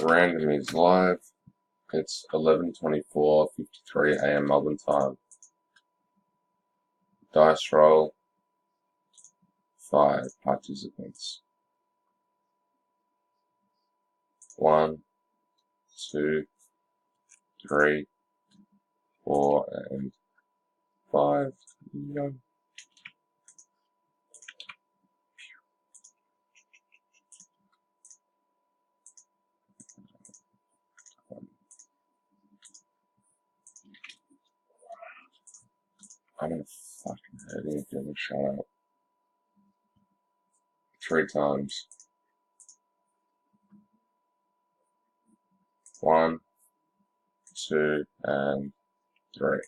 Random is live. It's 11:24:53 a.m. Melbourne time. Dice roll. 5 participants. 1, 2, 3, 4, and 5. No. I'm gonna fucking hurt him if you ever shut up. 3 times. 1, 2, and 3.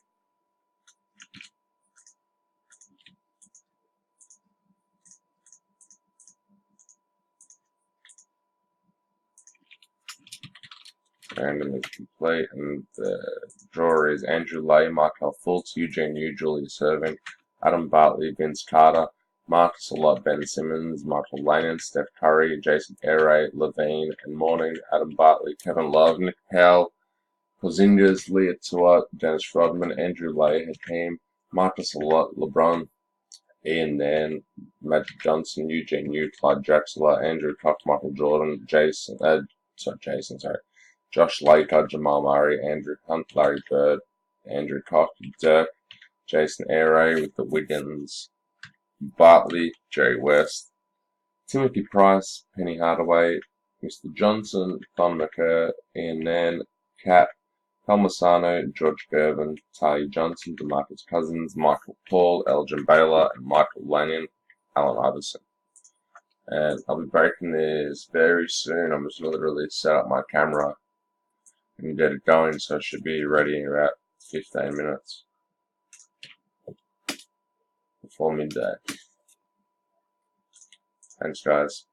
Random is complete, and the drawer is Andrew Lay, Michael Fultz, Eugene Yu, Julia Serving, Adam Bartley, Vince Carter, Marcus Allott, Ben Simmons, Michael Lannon, Steph Curry, Jason Aray, Levine, and Morning, Adam Bartley, Kevin Love, Nick Powell, Porzingis, Leah Tuat, Dennis Rodman, Andrew Lay, Hakeem, Marcus Allott, LeBron, Ian Nairn, Magic Johnson, Eugene Yu, Clyde Drexler, Andrew Cock, Michael Jordan, Josh Laker, Jamal Murray, Andrew Hunt, Larry Bird, Andrew Cock, Dirk, Jason Aray with the Wiggins, Bartley, Jerry West, Timothy Price, Penny Hardaway, Mr. Johnson, Don McCurr, Ian Nairn, Kat, Palmasano, George Gervin, Tahi Johnson, DeMarcus Cousins, Michael Paul, Elgin Baylor, and Michael Lanyon, Alan Iverson. And I'll be breaking this very soon. I'm just literally set up my camera and get it going, so it should be ready in about 15 minutes before midday. Thanks, guys.